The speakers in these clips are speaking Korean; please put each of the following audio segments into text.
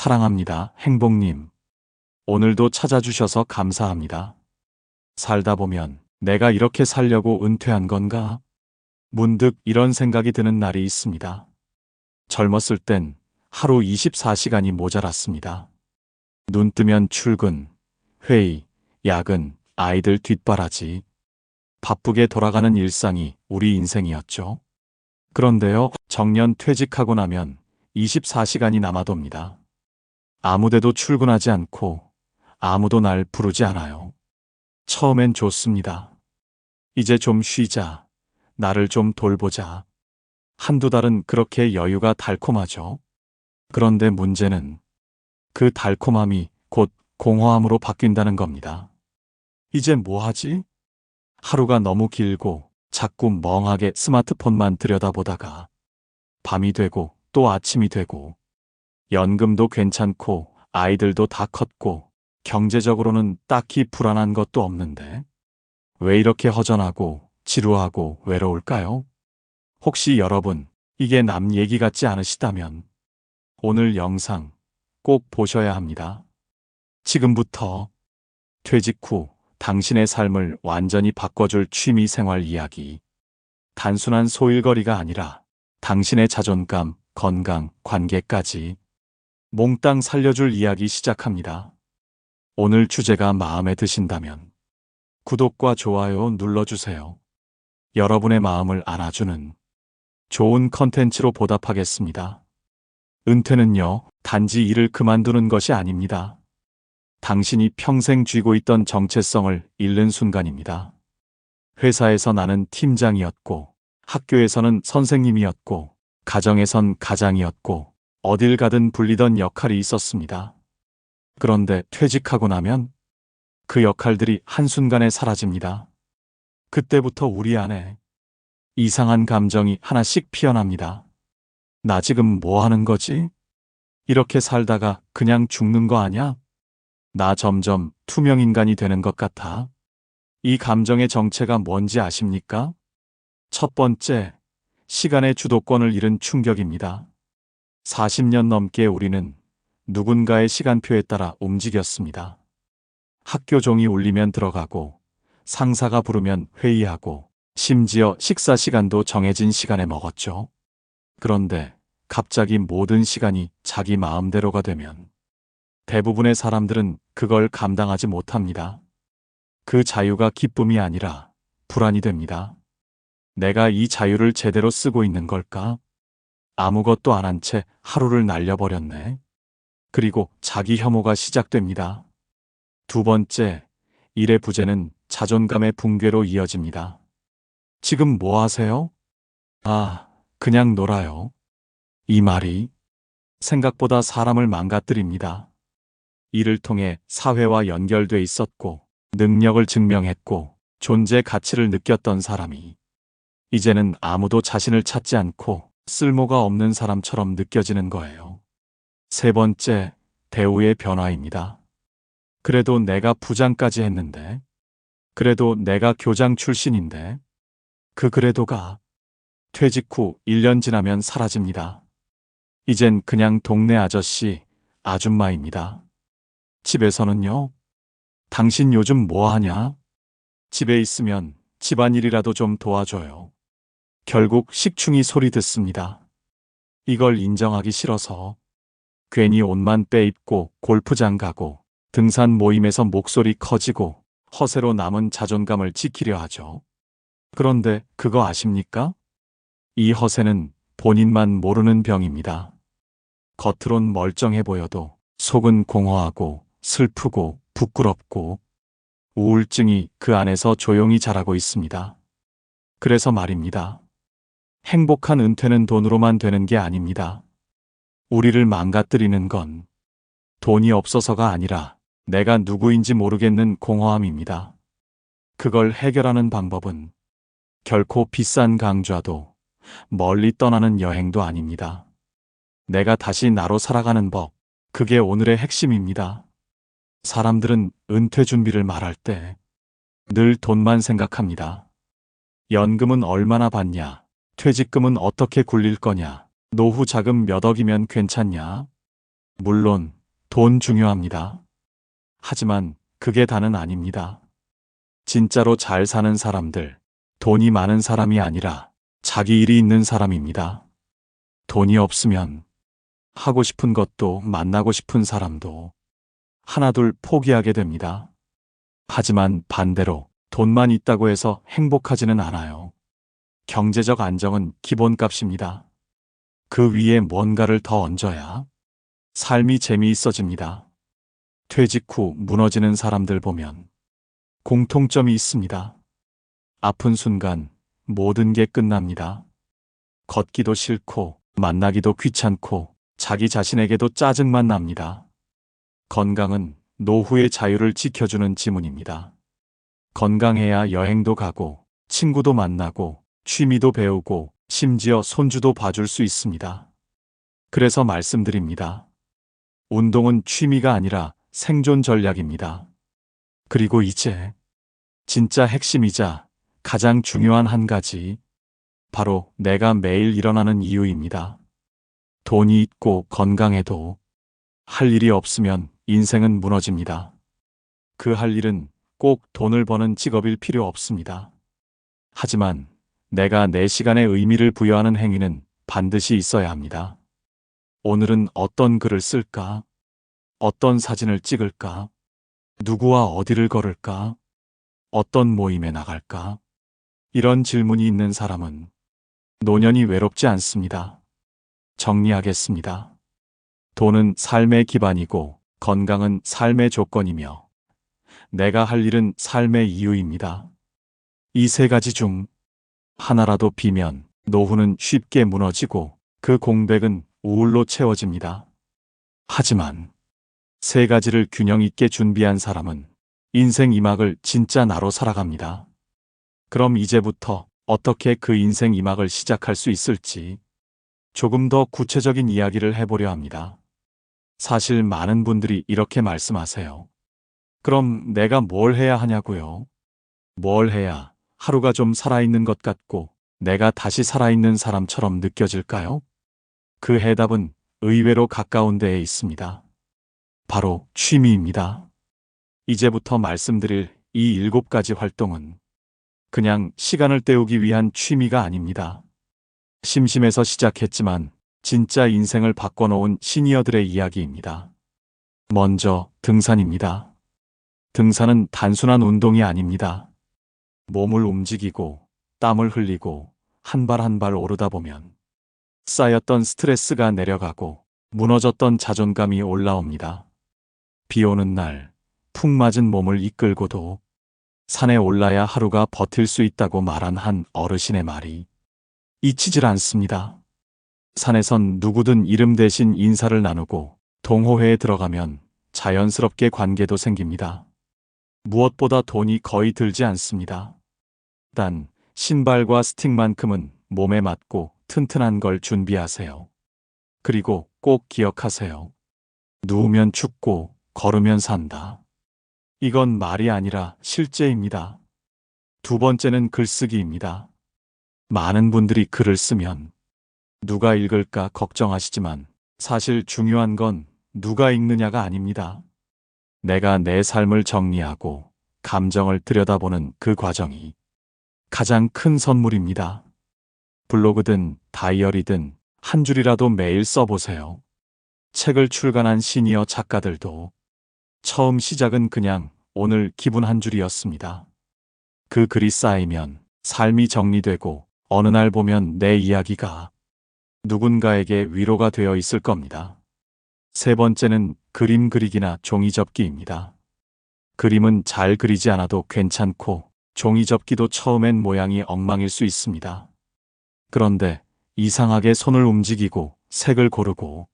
사랑합니다, 행복님. 오늘도 찾아주셔서 감사합니다. 살다 보면 내가 이렇게 살려고 은퇴한 건가? 문득 이런 생각이 드는 날이 있습니다. 젊었을 땐 하루 24시간이 모자랐습니다. 눈 뜨면 출근, 회의, 야근, 아이들 뒷바라지. 바쁘게 돌아가는 일상이 우리 인생이었죠. 그런데요, 정년 퇴직하고 나면 24시간이 남아돕니다. 아무데도 출근하지 않고 아무도 날 부르지 않아요. 처음엔 좋습니다. 이제 좀 쉬자. 나를 좀 돌보자. 한두 달은 그렇게 여유가 달콤하죠. 그런데 문제는 그 달콤함이 곧 공허함으로 바뀐다는 겁니다. 이제 뭐 하지? 하루가 너무 길고 자꾸 멍하게 스마트폰만 들여다보다가 밤이 되고 또 아침이 되고 연금도 괜찮고 아이들도 다 컸고 경제적으로는 딱히 불안한 것도 없는데 왜 이렇게 허전하고 지루하고 외로울까요? 혹시 여러분 이게 남 얘기 같지 않으시다면 오늘 영상 꼭 보셔야 합니다. 지금부터 퇴직 후 당신의 삶을 완전히 바꿔줄 취미생활 이야기. 단순한 소일거리가 아니라 당신의 자존감, 건강, 관계까지 몽땅 살려줄 이야기 시작합니다. 오늘 주제가 마음에 드신다면 구독과 좋아요 눌러주세요. 여러분의 마음을 안아주는 좋은 컨텐츠로 보답하겠습니다. 은퇴는요, 단지 일을 그만두는 것이 아닙니다. 당신이 평생 쥐고 있던 정체성을 잃는 순간입니다. 회사에서 나는 팀장이었고, 학교에서는 선생님이었고, 가정에선 가장이었고, 어딜 가든 불리던 역할이 있었습니다. 그런데 퇴직하고 나면 그 역할들이 한순간에 사라집니다. 그때부터 우리 안에 이상한 감정이 하나씩 피어납니다. 나 지금 뭐 하는 거지? 이렇게 살다가 그냥 죽는 거 아냐? 나 점점 투명인간이 되는 것 같아. 이 감정의 정체가 뭔지 아십니까? 첫 번째, 시간의 주도권을 잃은 충격입니다. 40년 넘게 우리는 누군가의 시간표에 따라 움직였습니다. 학교 종이 울리면 들어가고, 상사가 부르면 회의하고, 심지어 식사 시간도 정해진 시간에 먹었죠. 그런데 갑자기 모든 시간이 자기 마음대로가 되면 대부분의 사람들은 그걸 감당하지 못합니다. 그 자유가 기쁨이 아니라 불안이 됩니다. 내가 이 자유를 제대로 쓰고 있는 걸까? 아무것도 안 한 채 하루를 날려버렸네. 그리고 자기 혐오가 시작됩니다. 두 번째, 일의 부재는 자존감의 붕괴로 이어집니다. 지금 뭐 하세요? 아, 그냥 놀아요. 이 말이 생각보다 사람을 망가뜨립니다. 이를 통해 사회와 연결돼 있었고, 능력을 증명했고, 존재 가치를 느꼈던 사람이 이제는 아무도 자신을 찾지 않고 쓸모가 없는 사람처럼 느껴지는 거예요. 세 번째, 대우의 변화입니다. 그래도 내가 부장까지 했는데, 그래도 내가 교장 출신인데, 그 그래도가 퇴직 후 1년 지나면 사라집니다. 이젠 그냥 동네 아저씨, 아줌마입니다. 집에서는요? 당신 요즘 뭐 하냐? 집에 있으면 집안일이라도 좀 도와줘요. 결국 식충이 소리 듣습니다. 이걸 인정하기 싫어서 괜히 옷만 빼입고 골프장 가고 등산 모임에서 목소리 커지고 허세로 남은 자존감을 지키려 하죠. 그런데 그거 아십니까? 이 허세는 본인만 모르는 병입니다. 겉으론 멀쩡해 보여도 속은 공허하고 슬프고 부끄럽고 우울증이 그 안에서 조용히 자라고 있습니다. 그래서 말입니다. 행복한 은퇴는 돈으로만 되는 게 아닙니다. 우리를 망가뜨리는 건 돈이 없어서가 아니라 내가 누구인지 모르겠는 공허함입니다. 그걸 해결하는 방법은 결코 비싼 강좌도 멀리 떠나는 여행도 아닙니다. 내가 다시 나로 살아가는 법, 그게 오늘의 핵심입니다. 사람들은 은퇴 준비를 말할 때 늘 돈만 생각합니다. 연금은 얼마나 받냐? 퇴직금은 어떻게 굴릴 거냐? 노후 자금 몇 억이면 괜찮냐? 물론 돈 중요합니다. 하지만 그게 다는 아닙니다. 진짜로 잘 사는 사람들, 돈이 많은 사람이 아니라 자기 일이 있는 사람입니다. 돈이 없으면 하고 싶은 것도 만나고 싶은 사람도 하나둘 포기하게 됩니다. 하지만 반대로 돈만 있다고 해서 행복하지는 않아요. 경제적 안정은 기본값입니다. 그 위에 뭔가를 더 얹어야 삶이 재미있어집니다. 퇴직 후 무너지는 사람들 보면 공통점이 있습니다. 아픈 순간 모든 게 끝납니다. 걷기도 싫고 만나기도 귀찮고 자기 자신에게도 짜증만 납니다. 건강은 노후의 자유를 지켜주는 지문입니다. 건강해야 여행도 가고 친구도 만나고 취미도 배우고 심지어 손주도 봐줄 수 있습니다. 그래서 말씀드립니다. 운동은 취미가 아니라 생존 전략입니다. 그리고 이제 진짜 핵심이자 가장 중요한 한 가지, 바로 내가 매일 일어나는 이유입니다. 돈이 있고 건강해도 할 일이 없으면 인생은 무너집니다. 그 할 일은 꼭 돈을 버는 직업일 필요 없습니다. 하지만 내가 내 시간에 의미를 부여하는 행위는 반드시 있어야 합니다. 오늘은 어떤 글을 쓸까? 어떤 사진을 찍을까? 누구와 어디를 걸을까? 어떤 모임에 나갈까? 이런 질문이 있는 사람은 노년이 외롭지 않습니다. 정리하겠습니다. 돈은 삶의 기반이고 건강은 삶의 조건이며 내가 할 일은 삶의 이유입니다. 이 세 가지 중 하나라도 비면 노후는 쉽게 무너지고 그 공백은 우울로 채워집니다. 하지만 세 가지를 균형 있게 준비한 사람은 인생 2막을 진짜 나로 살아갑니다. 그럼 이제부터 어떻게 그 인생 2막을 시작할 수 있을지 조금 더 구체적인 이야기를 해보려 합니다. 사실 많은 분들이 이렇게 말씀하세요. 그럼 내가 뭘 해야 하냐고요? 뭘 해야 하루가 좀 살아있는 것 같고 내가 다시 살아있는 사람처럼 느껴질까요? 그 해답은 의외로 가까운 데에 있습니다. 바로 취미입니다. 이제부터 말씀드릴 이 7가지 활동은 그냥 시간을 때우기 위한 취미가 아닙니다. 심심해서 시작했지만 진짜 인생을 바꿔놓은 시니어들의 이야기입니다. 먼저 등산입니다. 등산은 단순한 운동이 아닙니다. 몸을 움직이고 땀을 흘리고 한 발 한 발 오르다 보면 쌓였던 스트레스가 내려가고 무너졌던 자존감이 올라옵니다. 비 오는 날 푹 맞은 몸을 이끌고도 산에 올라야 하루가 버틸 수 있다고 말한 한 어르신의 말이 잊히질 않습니다. 산에선 누구든 이름 대신 인사를 나누고 동호회에 들어가면 자연스럽게 관계도 생깁니다. 무엇보다 돈이 거의 들지 않습니다. 단 신발과 스틱만큼은 몸에 맞고 튼튼한 걸 준비하세요. 그리고 꼭 기억하세요. 누우면 춥고 걸으면 산다. 이건 말이 아니라 실제입니다. 두 번째는 글쓰기입니다. 많은 분들이 글을 쓰면 누가 읽을까 걱정하시지만 사실 중요한 건 누가 읽느냐가 아닙니다. 내가 내 삶을 정리하고 감정을 들여다보는 그 과정이 가장 큰 선물입니다. 블로그든 다이어리든 한 줄이라도 매일 써보세요. 책을 출간한 시니어 작가들도 처음 시작은 그냥 오늘 기분 한 줄이었습니다. 그 글이 쌓이면 삶이 정리되고 어느 날 보면 내 이야기가 누군가에게 위로가 되어 있을 겁니다. 세 번째는 그림 그리기나 종이 접기입니다. 그림은 잘 그리지 않아도 괜찮고 종이 접기도 처음엔 모양이 엉망일 수 있습니다. 그런데 이상하게 손을 움직이고 색을 고르고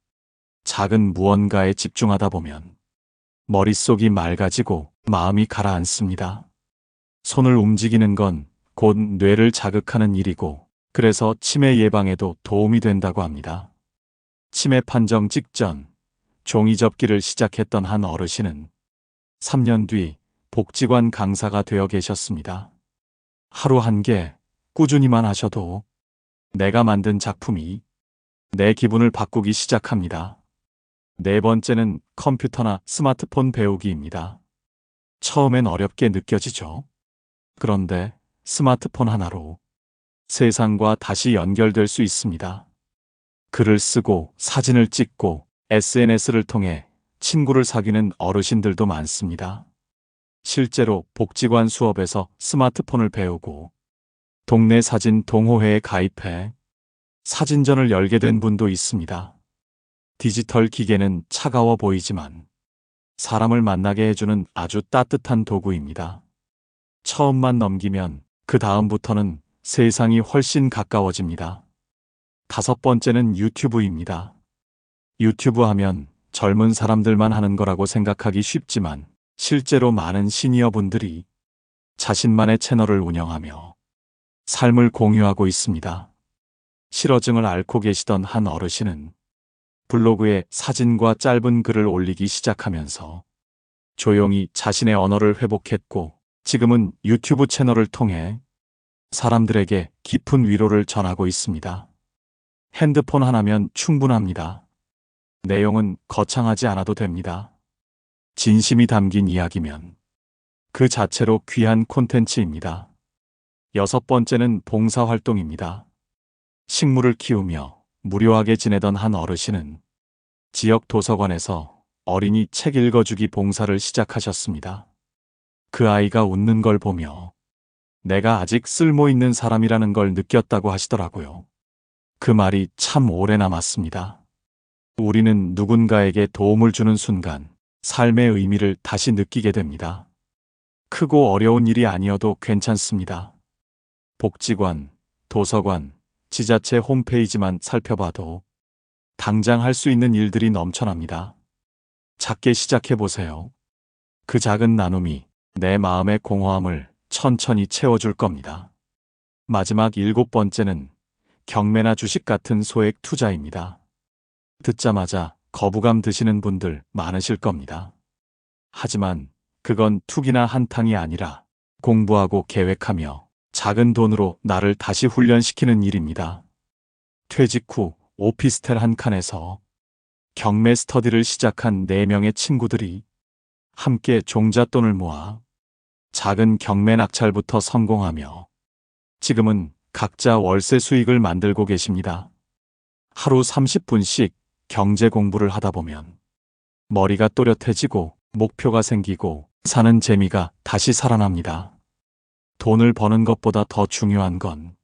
작은 무언가에 집중하다 보면 머릿속이 맑아지고 마음이 가라앉습니다. 손을 움직이는 건 곧 뇌를 자극하는 일이고 그래서 치매 예방에도 도움이 된다고 합니다. 치매 판정 직전 종이 접기를 시작했던 한 어르신은 3년 뒤 복지관 강사가 되어 계셨습니다. 하루 한 개 꾸준히만 하셔도 내가 만든 작품이 내 기분을 바꾸기 시작합니다. 네 번째는 컴퓨터나 스마트폰 배우기입니다. 처음엔 어렵게 느껴지죠. 그런데 스마트폰 하나로 세상과 다시 연결될 수 있습니다. 글을 쓰고 사진을 찍고 SNS를 통해 친구를 사귀는 어르신들도 많습니다. 실제로 복지관 수업에서 스마트폰을 배우고 동네 사진 동호회에 가입해 사진전을 열게 된 분도 있습니다. 디지털 기계는 차가워 보이지만 사람을 만나게 해주는 아주 따뜻한 도구입니다. 처음만 넘기면 그 다음부터는 세상이 훨씬 가까워집니다. 다섯 번째는 유튜브입니다. 유튜브 하면 젊은 사람들만 하는 거라고 생각하기 쉽지만 실제로 많은 시니어분들이 자신만의 채널을 운영하며 삶을 공유하고 있습니다. 실어증을 앓고 계시던 한 어르신은 블로그에 사진과 짧은 글을 올리기 시작하면서 조용히 자신의 언어를 회복했고 지금은 유튜브 채널을 통해 사람들에게 깊은 위로를 전하고 있습니다. 핸드폰 하나면 충분합니다. 내용은 거창하지 않아도 됩니다. 진심이 담긴 이야기면 그 자체로 귀한 콘텐츠입니다. 여섯 번째는 봉사활동입니다. 식물을 키우며 무료하게 지내던 한 어르신은 지역 도서관에서 어린이 책 읽어주기 봉사를 시작하셨습니다. 그 아이가 웃는 걸 보며 내가 아직 쓸모 있는 사람이라는 걸 느꼈다고 하시더라고요. 그 말이 참 오래 남았습니다. 우리는 누군가에게 도움을 주는 순간 삶의 의미를 다시 느끼게 됩니다. 크고 어려운 일이 아니어도 괜찮습니다. 복지관, 도서관, 지자체 홈페이지만 살펴봐도 당장 할 수 있는 일들이 넘쳐납니다. 작게 시작해보세요. 그 작은 나눔이 내 마음의 공허함을 천천히 채워줄 겁니다. 마지막 일곱 번째는 경매나 주식 같은 소액 투자입니다. 듣자마자 거부감 드시는 분들 많으실 겁니다. 하지만 그건 투기나 한탕이 아니라 공부하고 계획하며 작은 돈으로 나를 다시 훈련시키는 일입니다. 퇴직 후 오피스텔 한 칸에서 경매 스터디를 시작한 4명의 친구들이 함께 종잣돈을 모아 작은 경매 낙찰부터 성공하며 지금은 각자 월세 수익을 만들고 계십니다. 하루 30분씩 경제 공부를 하다 보면 머리가 또렷해지고 목표가 생기고 사는 재미가 다시 살아납니다. 돈을 버는 것보다 더 중요한 건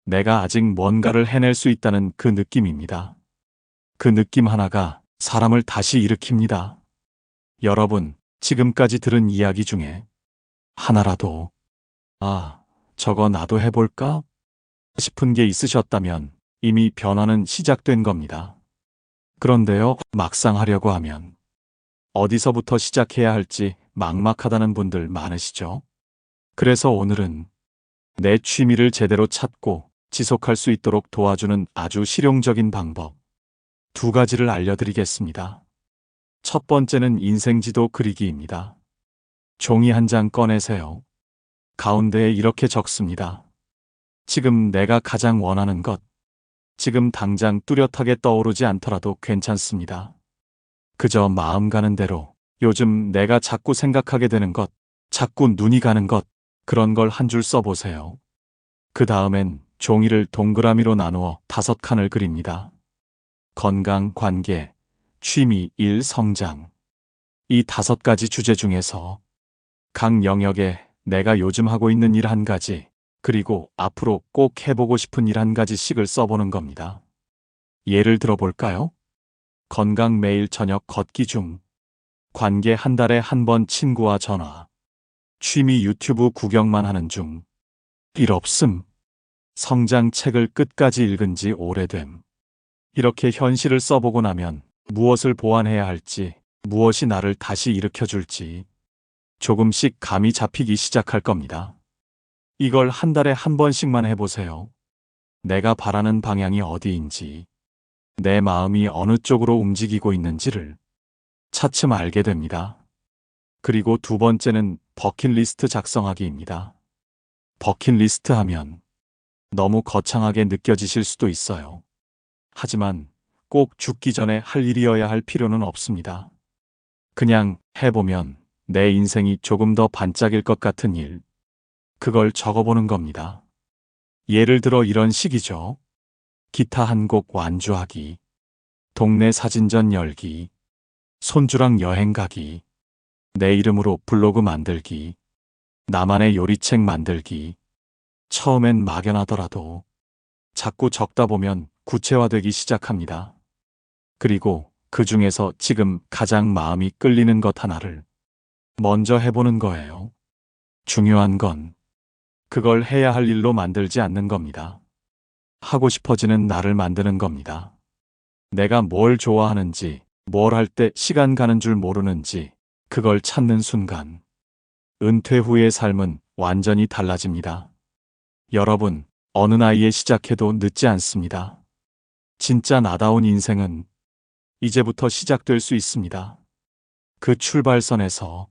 내가 아직 뭔가를 해낼 수 있다는 그 느낌입니다. 그 느낌 하나가 사람을 다시 일으킵니다. 여러분, 지금까지 들은 이야기 중에 하나라도 저거 나도 해볼까? 싶은 게 있으셨다면 이미 변화는 시작된 겁니다. 그런데요, 막상 하려고 하면 어디서부터 시작해야 할지 막막하다는 분들 많으시죠? 그래서 오늘은 내 취미를 제대로 찾고 지속할 수 있도록 도와주는 아주 실용적인 방법 2가지를 알려드리겠습니다. 첫 번째는 인생지도 그리기입니다. 종이 한 장 꺼내세요. 가운데에 이렇게 적습니다. 지금 내가 가장 원하는 것, 지금 당장 뚜렷하게 떠오르지 않더라도 괜찮습니다. 그저 마음 가는 대로 요즘 내가 자꾸 생각하게 되는 것, 자꾸 눈이 가는 것, 그런 걸 한 줄 써보세요. 그 다음엔 종이를 동그라미로 나누어 5칸을 그립니다. 건강, 관계, 취미, 일, 성장. 이 5가지 주제 중에서 각 영역에 내가 요즘 하고 있는 일 1가지, 그리고 앞으로 꼭 해보고 싶은 일 1가지씩을 써보는 겁니다. 예를 들어볼까요? 건강 매일 저녁 걷기 중, 관계 한 달에 한 번 친구와 전화, 취미 유튜브 구경만 하는 중, 일 없음, 성장 책을 끝까지 읽은 지 오래됨. 이렇게 현실을 써보고 나면 무엇을 보완해야 할지, 무엇이 나를 다시 일으켜줄지 조금씩 감이 잡히기 시작할 겁니다. 이걸 한 달에 한 번씩만 해보세요. 내가 바라는 방향이 어디인지, 내 마음이 어느 쪽으로 움직이고 있는지를 차츰 알게 됩니다. 그리고 2번째는 버킷리스트 작성하기입니다. 버킷리스트 하면 너무 거창하게 느껴지실 수도 있어요. 하지만 꼭 죽기 전에 할 일이어야 할 필요는 없습니다. 그냥 해보면 내 인생이 조금 더 반짝일 것 같은 일, 그걸 적어보는 겁니다. 예를 들어 이런 식이죠. 기타 한 곡 완주하기, 동네 사진전 열기, 손주랑 여행 가기, 내 이름으로 블로그 만들기, 나만의 요리책 만들기. 처음엔 막연하더라도 자꾸 적다 보면 구체화되기 시작합니다. 그리고 그 중에서 지금 가장 마음이 끌리는 것 하나를 먼저 해보는 거예요. 중요한 건 그걸 해야 할 일로 만들지 않는 겁니다. 하고 싶어지는 나를 만드는 겁니다. 내가 뭘 좋아하는지, 뭘 할 때 시간 가는 줄 모르는지, 그걸 찾는 순간, 은퇴 후의 삶은 완전히 달라집니다. 여러분, 어느 나이에 시작해도 늦지 않습니다. 진짜 나다운 인생은 이제부터 시작될 수 있습니다. 그 출발선에서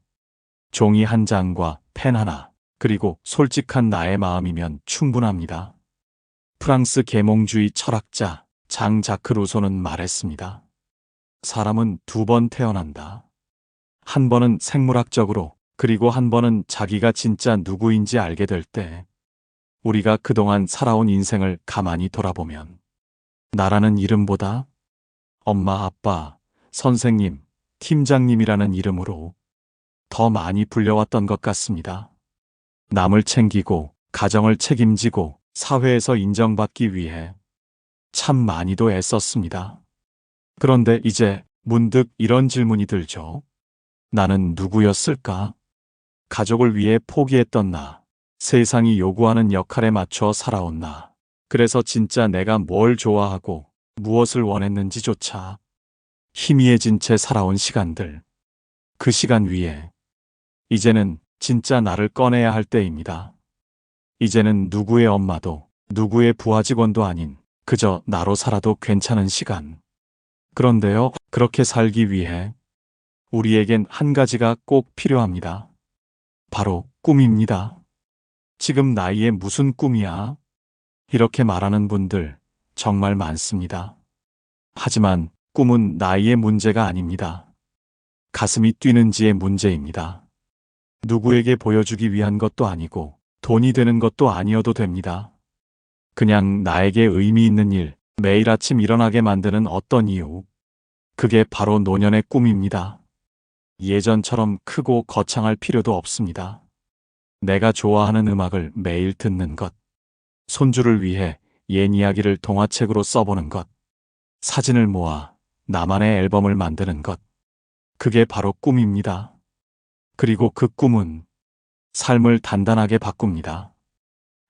종이 한 장과 펜 하나, 그리고 솔직한 나의 마음이면 충분합니다. 프랑스 계몽주의 철학자 장 자크 루소는 말했습니다. 사람은 두 번 태어난다. 한 번은 생물학적으로, 그리고 한 번은 자기가 진짜 누구인지 알게 될 때, 우리가 그동안 살아온 인생을 가만히 돌아보면 나라는 이름보다 엄마, 아빠, 선생님, 팀장님이라는 이름으로 더 많이 불려왔던 것 같습니다. 남을 챙기고, 가정을 책임지고, 사회에서 인정받기 위해 참 많이도 애썼습니다. 그런데 이제 문득 이런 질문이 들죠. 나는 누구였을까? 가족을 위해 포기했던 나, 세상이 요구하는 역할에 맞춰 살아온 나, 그래서 진짜 내가 뭘 좋아하고 무엇을 원했는지조차 희미해진 채 살아온 시간들, 그 시간 위에 이제는 진짜 나를 꺼내야 할 때입니다. 이제는 누구의 엄마도 누구의 부하 직원도 아닌 그저 나로 살아도 괜찮은 시간. 그런데요, 그렇게 살기 위해 우리에겐 한 가지가 꼭 필요합니다. 바로 꿈입니다. 지금 나이에 무슨 꿈이야? 이렇게 말하는 분들 정말 많습니다. 하지만 꿈은 나이의 문제가 아닙니다. 가슴이 뛰는지의 문제입니다. 누구에게 보여주기 위한 것도 아니고 돈이 되는 것도 아니어도 됩니다. 그냥 나에게 의미 있는 일, 매일 아침 일어나게 만드는 어떤 이유. 그게 바로 노년의 꿈입니다. 예전처럼 크고 거창할 필요도 없습니다. 내가 좋아하는 음악을 매일 듣는 것. 손주를 위해 옛 이야기를 동화책으로 써보는 것. 사진을 모아 나만의 앨범을 만드는 것. 그게 바로 꿈입니다. 그리고 그 꿈은 삶을 단단하게 바꿉니다.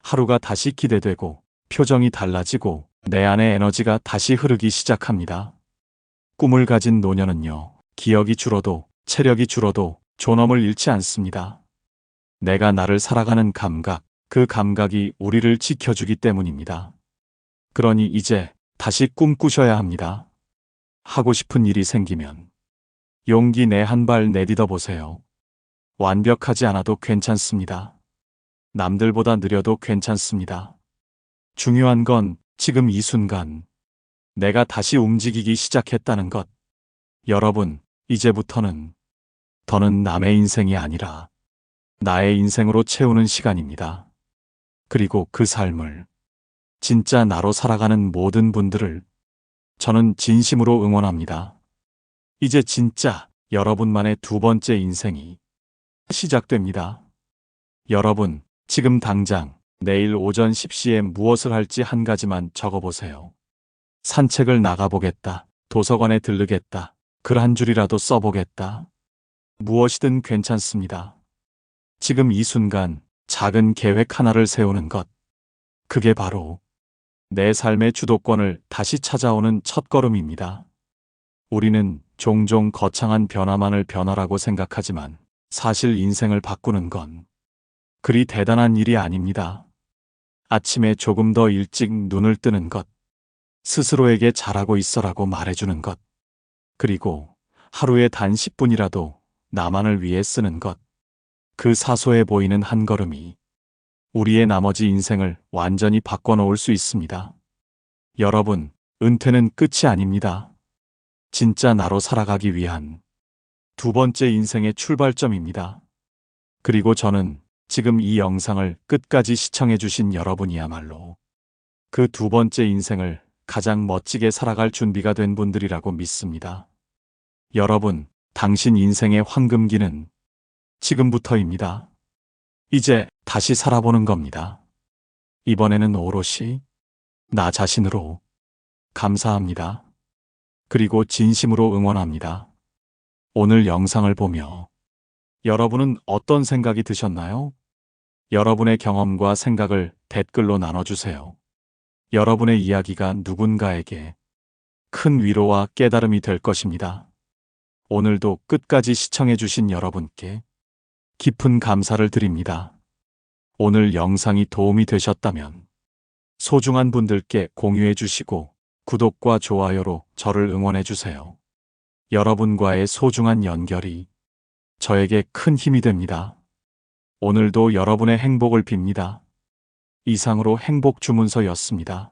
하루가 다시 기대되고 표정이 달라지고 내 안의 에너지가 다시 흐르기 시작합니다. 꿈을 가진 노년은요, 기억이 줄어도 체력이 줄어도 존엄을 잃지 않습니다. 내가 나를 살아가는 감각, 그 감각이 우리를 지켜주기 때문입니다. 그러니 이제 다시 꿈꾸셔야 합니다. 하고 싶은 일이 생기면 용기 내 한 발 내딛어 보세요. 완벽하지 않아도 괜찮습니다. 남들보다 느려도 괜찮습니다. 중요한 건 지금 이 순간 내가 다시 움직이기 시작했다는 것. 여러분, 이제부터는 더는 남의 인생이 아니라 나의 인생으로 채우는 시간입니다. 그리고 그 삶을 진짜 나로 살아가는 모든 분들을 저는 진심으로 응원합니다. 이제 진짜 여러분만의 두 번째 인생이 시작됩니다. 여러분, 지금 당장 내일 오전 10시에 무엇을 할지 한 가지만 적어보세요. 산책을 나가보겠다. 도서관에 들르겠다. 글 한 줄이라도 써보겠다. 무엇이든 괜찮습니다. 지금 이 순간 작은 계획 하나를 세우는 것. 그게 바로 내 삶의 주도권을 다시 찾아오는 첫걸음입니다. 우리는 종종 거창한 변화만을 변화라고 생각하지만 사실 인생을 바꾸는 건 그리 대단한 일이 아닙니다. 아침에 조금 더 일찍 눈을 뜨는 것, 스스로에게 잘하고 있어라고 말해주는 것, 그리고 하루에 단 10분이라도 나만을 위해 쓰는 것, 그 사소해 보이는 한 걸음이 우리의 나머지 인생을 완전히 바꿔놓을 수 있습니다. 여러분, 은퇴는 끝이 아닙니다. 진짜 나로 살아가기 위한 두 번째 인생의 출발점입니다. 그리고 저는 지금 이 영상을 끝까지 시청해주신 여러분이야말로 그 두 번째 인생을 가장 멋지게 살아갈 준비가 된 분들이라고 믿습니다. 여러분, 당신 인생의 황금기는 지금부터입니다. 이제 다시 살아보는 겁니다. 이번에는 오롯이 나 자신으로. 감사합니다. 그리고 진심으로 응원합니다. 오늘 영상을 보며 여러분은 어떤 생각이 드셨나요? 여러분의 경험과 생각을 댓글로 나눠주세요. 여러분의 이야기가 누군가에게 큰 위로와 깨달음이 될 것입니다. 오늘도 끝까지 시청해주신 여러분께 깊은 감사를 드립니다. 오늘 영상이 도움이 되셨다면 소중한 분들께 공유해 주시고 구독과 좋아요로 저를 응원해 주세요. 여러분과의 소중한 연결이 저에게 큰 힘이 됩니다. 오늘도 여러분의 행복을 빕니다. 이상으로 행복 주문서였습니다.